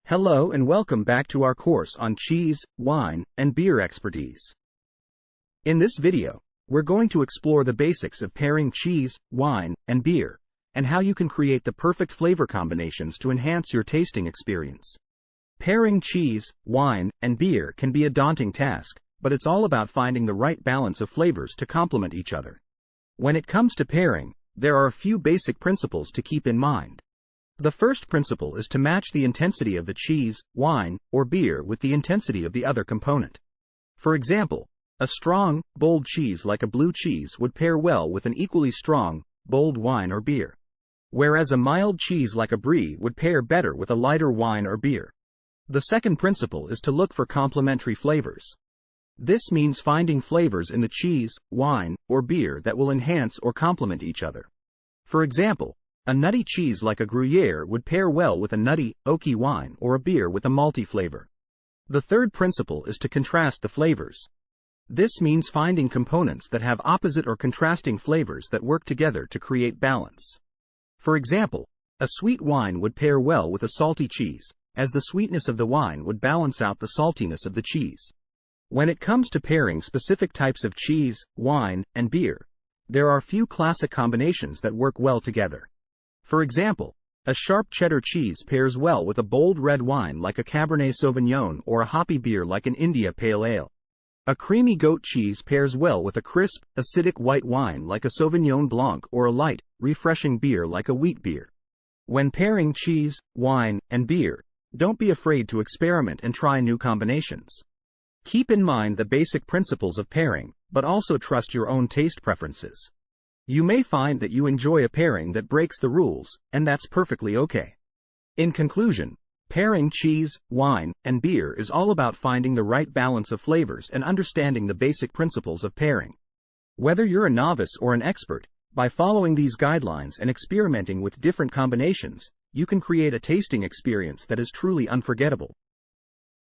Hello and welcome back to our course on cheese, wine, and beer expertise. In this video, we're going to explore the basics of pairing cheese, wine, and beer, and how you can create the perfect flavor combinations to enhance your tasting experience. Pairing cheese, wine, and beer can be a daunting task, but it's all about finding the right balance of flavors to complement each other. When it comes to pairing, there are a few basic principles to keep in mind. The first principle is to match the intensity of the cheese, wine, or beer with the intensity of the other component. For example, a strong, bold cheese like a blue cheese would pair well with an equally strong, bold wine or beer. Whereas a mild cheese like a brie would pair better with a lighter wine or beer. The second principle is to look for complementary flavors. This means finding flavors in the cheese, wine, or beer that will enhance or complement each other. For example, a nutty cheese like a Gruyere would pair well with a nutty, oaky wine or a beer with a malty flavor. The third principle is to contrast the flavors. This means finding components that have opposite or contrasting flavors that work together to create balance. For example, a sweet wine would pair well with a salty cheese, as the sweetness of the wine would balance out the saltiness of the cheese. When it comes to pairing specific types of cheese, wine, and beer, there are few classic combinations that work well together. For example, a sharp cheddar cheese pairs well with a bold red wine like a Cabernet Sauvignon or a hoppy beer like an India Pale Ale. A creamy goat cheese pairs well with a crisp, acidic white wine like a Sauvignon Blanc or a light, refreshing beer like a wheat beer. When pairing cheese, wine, and beer, don't be afraid to experiment and try new combinations. Keep in mind the basic principles of pairing, but also trust your own taste preferences. You may find that you enjoy a pairing that breaks the rules, and that's perfectly okay. In conclusion, pairing cheese, wine, and beer is all about finding the right balance of flavors and understanding the basic principles of pairing. Whether you're a novice or an expert, by following these guidelines and experimenting with different combinations, you can create a tasting experience that is truly unforgettable.